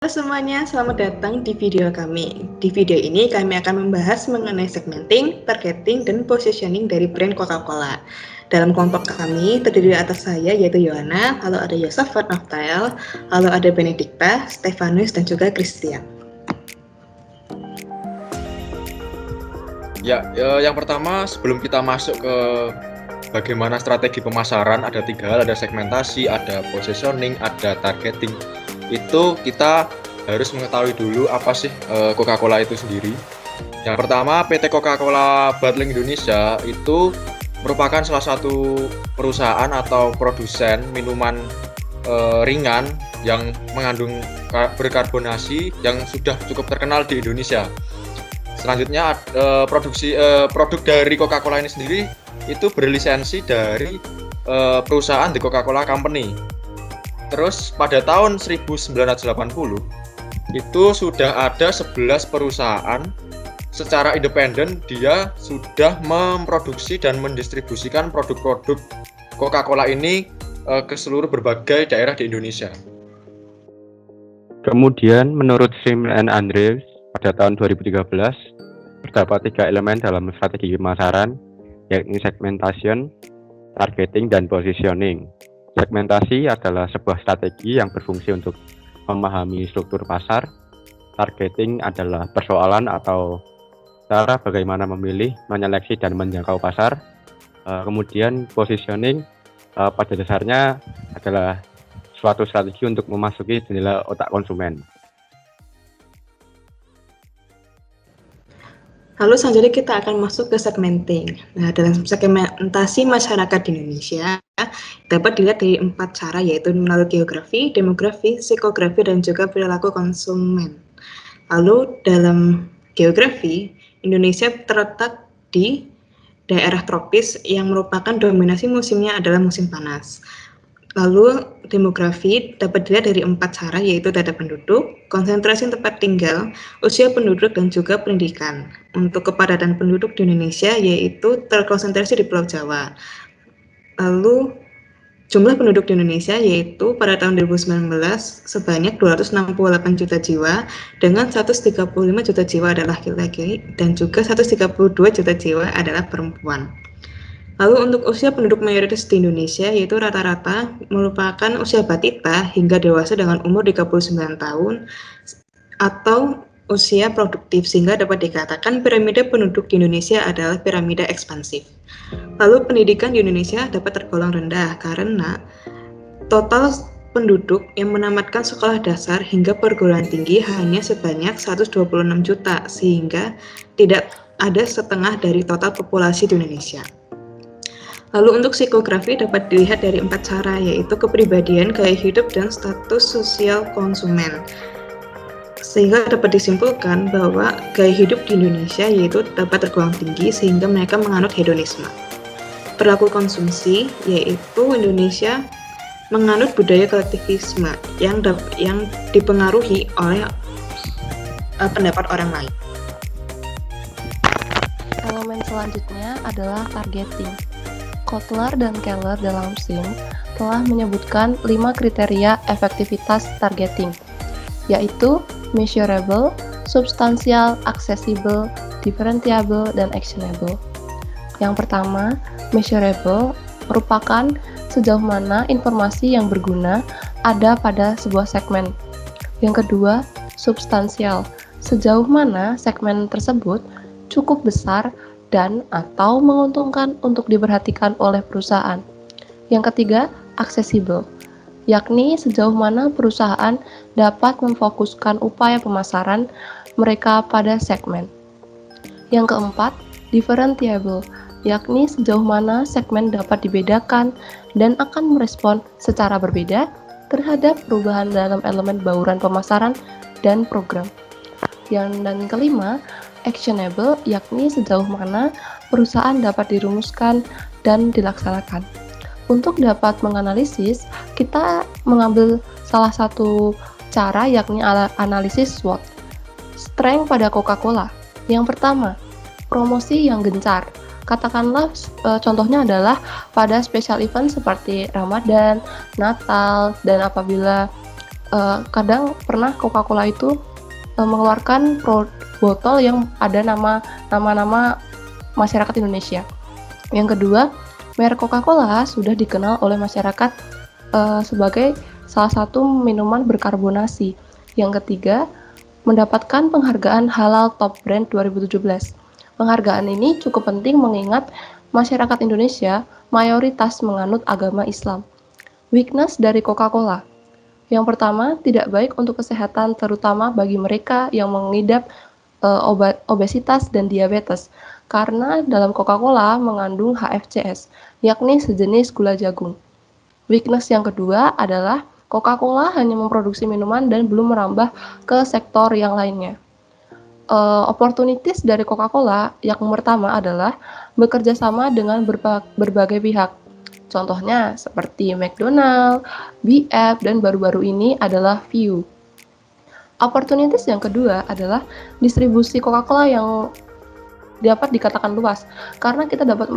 Halo semuanya, selamat datang di video kami. Di video ini kami akan membahas mengenai segmenting, targeting, dan positioning dari brand Coca-Cola. Dalam kelompok kami terdiri atas saya yaitu Yohana, lalu ada Yosafat Naftael, lalu ada Benedikta, Stefanus, dan juga Christian. Yang pertama sebelum kita masuk ke bagaimana strategi pemasaran, ada 3 hal, ada segmentasi, ada positioning, ada targeting. Itu kita harus mengetahui dulu apa sih Coca-Cola itu sendiri. Yang pertama, PT Coca-Cola Bottling Indonesia itu merupakan salah satu perusahaan atau produsen minuman ringan yang mengandung berkarbonasi yang sudah cukup terkenal di Indonesia. Selanjutnya produk dari Coca-Cola ini sendiri itu berlisensi dari perusahaan The Coca-Cola Company. Terus pada tahun 1980 itu sudah ada 11 perusahaan secara independen, dia sudah memproduksi dan mendistribusikan produk-produk Coca-Cola ini ke seluruh berbagai daerah di Indonesia. Kemudian menurut Sim and Andrews pada tahun 2013 terdapat 3 elemen dalam strategi pemasaran, yakni segmentation, targeting, dan positioning. Segmentasi adalah sebuah strategi yang berfungsi untuk memahami struktur pasar. Targeting adalah persoalan atau cara bagaimana memilih, menyeleksi, dan menjangkau pasar. Kemudian positioning pada dasarnya adalah suatu strategi untuk memasuki jendela otak konsumen. Lalu selanjutnya kita akan masuk ke segmenting. Nah, dalam segmentasi masyarakat di Indonesia dapat dilihat dari 4 cara, yaitu melalui geografi, demografi, psikografi, dan juga perilaku konsumen. Lalu dalam geografi, Indonesia terletak di daerah tropis yang merupakan dominasi musimnya adalah musim panas. Lalu demografi dapat dilihat dari 4 cara, yaitu data penduduk, konsentrasi tempat tinggal, usia penduduk, dan juga pendidikan. Untuk kepadatan penduduk di Indonesia yaitu terkonsentrasi di Pulau Jawa. Lalu jumlah penduduk di Indonesia yaitu pada tahun 2019 sebanyak 268 juta jiwa, dengan 135 juta jiwa adalah laki-laki dan juga 132 juta jiwa adalah perempuan. Lalu untuk usia penduduk mayoritas di Indonesia yaitu rata-rata merupakan usia batita hingga dewasa dengan umur 39 tahun atau usia produktif, sehingga dapat dikatakan piramida penduduk di Indonesia adalah piramida ekspansif. Lalu pendidikan di Indonesia dapat tergolong rendah karena total penduduk yang menamatkan sekolah dasar hingga perguruan tinggi hanya sebanyak 126 juta, sehingga tidak ada setengah dari total populasi di Indonesia. Lalu untuk psikografi dapat dilihat dari 4 cara, yaitu kepribadian, gaya hidup, dan status sosial konsumen. Sehingga dapat disimpulkan bahwa gaya hidup di Indonesia yaitu dapat tergolong tinggi sehingga mereka menganut hedonisme. Perilaku konsumsi yaitu Indonesia menganut budaya kolektivisme yang dipengaruhi oleh pendapat orang lain. Elemen selanjutnya adalah targeting. Kotler dan Keller dalam SIM telah menyebutkan 5 kriteria efektivitas targeting, yaitu measurable, substansial, accessible, differentiable, dan actionable. Yang pertama, measurable merupakan sejauh mana informasi yang berguna ada pada sebuah segmen. Yang kedua, substansial, sejauh mana segmen tersebut cukup besar dan atau menguntungkan untuk diperhatikan oleh perusahaan. Yang ketiga, accessible, yakni sejauh mana perusahaan dapat memfokuskan upaya pemasaran mereka pada segmen. Yang keempat, differentiable, yakni sejauh mana segmen dapat dibedakan dan akan merespon secara berbeda terhadap perubahan dalam elemen bauran pemasaran dan program. Dan kelima, actionable, yakni sejauh mana perusahaan dapat dirumuskan dan dilaksanakan. Untuk dapat menganalisis, kita mengambil salah satu cara, yakni analisis SWOT. Strength pada Coca-Cola. Yang pertama, promosi yang gencar. Katakanlah contohnya adalah pada special event seperti Ramadan, Natal, dan apabila Kadang pernah Coca-Cola itu mengeluarkan botol yang ada nama-nama masyarakat Indonesia. Yang kedua, merek Coca-Cola sudah dikenal oleh masyarakat sebagai salah satu minuman berkarbonasi. Yang ketiga, mendapatkan penghargaan Halal Top Brand 2017. Penghargaan ini cukup penting mengingat masyarakat Indonesia mayoritas menganut agama Islam. Weakness dari Coca-Cola. Yang pertama, tidak baik untuk kesehatan terutama bagi mereka yang mengidap obesitas dan diabetes karena dalam Coca-Cola mengandung HFCS, yakni sejenis gula jagung. Weakness yang kedua adalah Coca-Cola hanya memproduksi minuman dan belum merambah ke sektor yang lainnya. Opportunities dari Coca-Cola yang pertama adalah bekerja sama dengan berbagai pihak. Contohnya seperti McDonald, BF, dan baru-baru ini adalah View. Opportunities yang kedua adalah distribusi Coca-Cola yang dapat dikatakan luas, karena kita dapat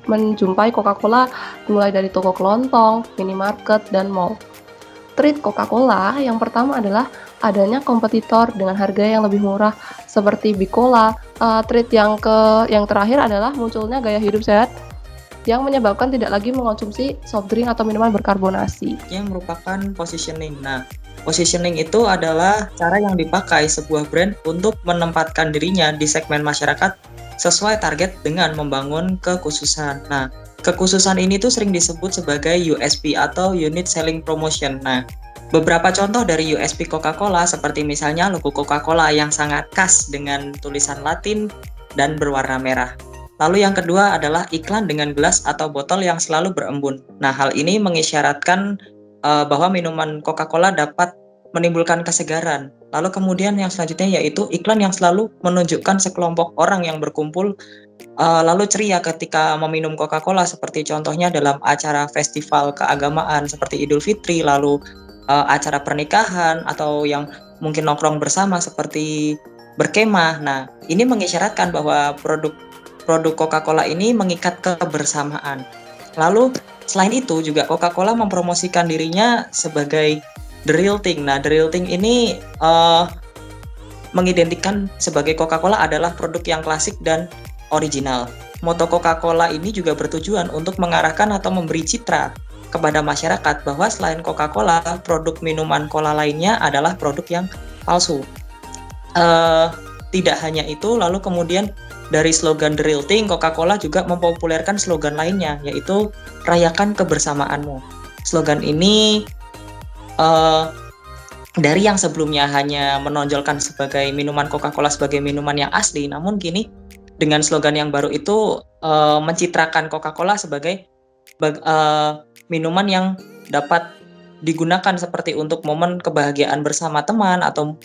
menjumpai Coca-Cola mulai dari toko kelontong, minimarket, dan mall. Trait Coca-Cola yang pertama adalah adanya kompetitor dengan harga yang lebih murah seperti Bicola. Trait yang terakhir adalah munculnya gaya hidup sehat yang menyebabkan tidak lagi mengonsumsi soft drink atau minuman berkarbonasi. Yang merupakan positioning. Nah, positioning itu adalah cara yang dipakai sebuah brand untuk menempatkan dirinya di segmen masyarakat sesuai target dengan membangun kekhususan. Nah, kekhususan ini tuh sering disebut sebagai USP atau Unit Selling Promotion. Nah, beberapa contoh dari USP Coca-Cola seperti misalnya logo Coca-Cola yang sangat khas dengan tulisan Latin dan berwarna merah. Lalu yang kedua adalah iklan dengan gelas atau botol yang selalu berembun. Nah, hal ini mengisyaratkan bahwa minuman Coca-Cola dapat menimbulkan kesegaran. Lalu kemudian yang selanjutnya yaitu iklan yang selalu menunjukkan sekelompok orang yang berkumpul lalu ceria ketika meminum Coca-Cola, seperti contohnya dalam acara festival keagamaan seperti Idul Fitri, lalu acara pernikahan, atau yang mungkin nongkrong bersama seperti berkemah. Nah, ini mengisyaratkan bahwa produk Coca-Cola ini mengikat kebersamaan. Lalu selain itu juga Coca-Cola mempromosikan dirinya sebagai the real thing. Nah, the real thing ini mengidentikan sebagai Coca-Cola adalah produk yang klasik dan original. Moto Coca-Cola ini juga bertujuan untuk mengarahkan atau memberi citra kepada masyarakat bahwa selain Coca-Cola, produk minuman cola lainnya adalah produk yang palsu. Tidak hanya itu, lalu kemudian dari slogan The Real Thing, Coca-Cola juga mempopulerkan slogan lainnya, yaitu Rayakan Kebersamaanmu. Slogan ini dari yang sebelumnya hanya menonjolkan sebagai minuman Coca-Cola sebagai minuman yang asli, namun kini dengan slogan yang baru itu mencitrakan Coca-Cola sebagai minuman yang dapat digunakan seperti untuk momen kebahagiaan bersama teman atau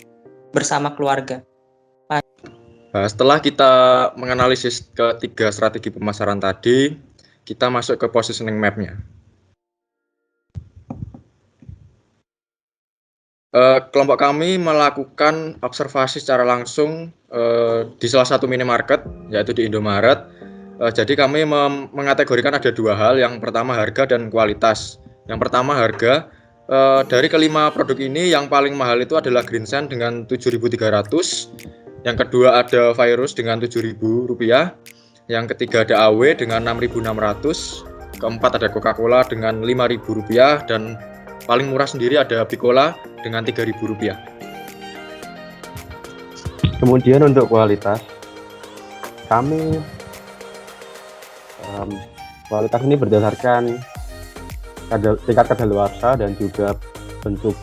bersama keluarga. Nah, setelah kita menganalisis ketiga strategi pemasaran tadi, kita masuk ke positioning map-nya. Kelompok kami melakukan observasi secara langsung di salah satu minimarket, yaitu di Indomaret. Jadi kami mengategorikan ada dua hal. Yang pertama harga dan kualitas. Yang pertama harga. Dari kelima produk ini yang paling mahal itu adalah Green Sand dengan 7.300. Yang kedua ada Virus dengan Rp7.000. Yang ketiga ada AW dengan 6.600. Keempat ada Coca-Cola dengan Rp5.000. Dan paling murah sendiri ada Bicola dengan Rp3.000. Kemudian untuk kualitas, kami kualitas ini berdasarkan tingkat kadaluarsa dan juga bentuk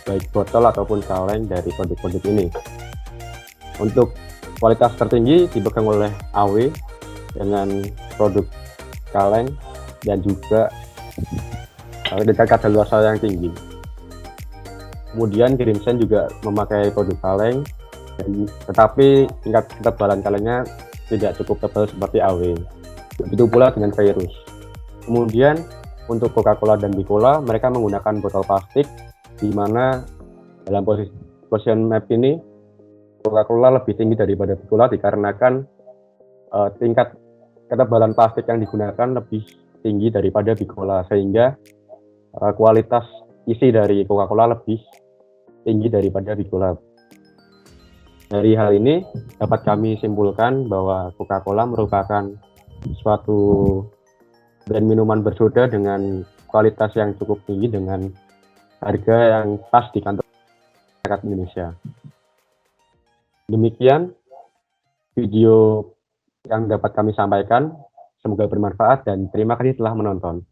baik botol ataupun kaleng dari produk-produk ini. Untuk kualitas tertinggi dipegang oleh AW dengan produk kaleng dan juga tingkat kadaluarsa yang tinggi. Kemudian Green Sand juga memakai produk kaleng, tetapi tingkat ketebalan kalengnya tidak cukup tebal seperti AW. Begitu pula dengan Virus. Kemudian untuk Coca-Cola dan Bicola, mereka menggunakan botol plastik, di mana dalam position map ini Coca-Cola lebih tinggi daripada Bicola dikarenakan tingkat ketebalan plastik yang digunakan lebih tinggi daripada Bicola, sehingga kualitas isi dari Coca-Cola lebih tinggi daripada Big Gulab. Dari hal ini dapat kami simpulkan bahwa Coca-Cola merupakan suatu brand minuman bersoda dengan kualitas yang cukup tinggi dengan harga yang pas di kantong masyarakat Indonesia. Demikian video yang dapat kami sampaikan. Semoga bermanfaat dan terima kasih telah menonton.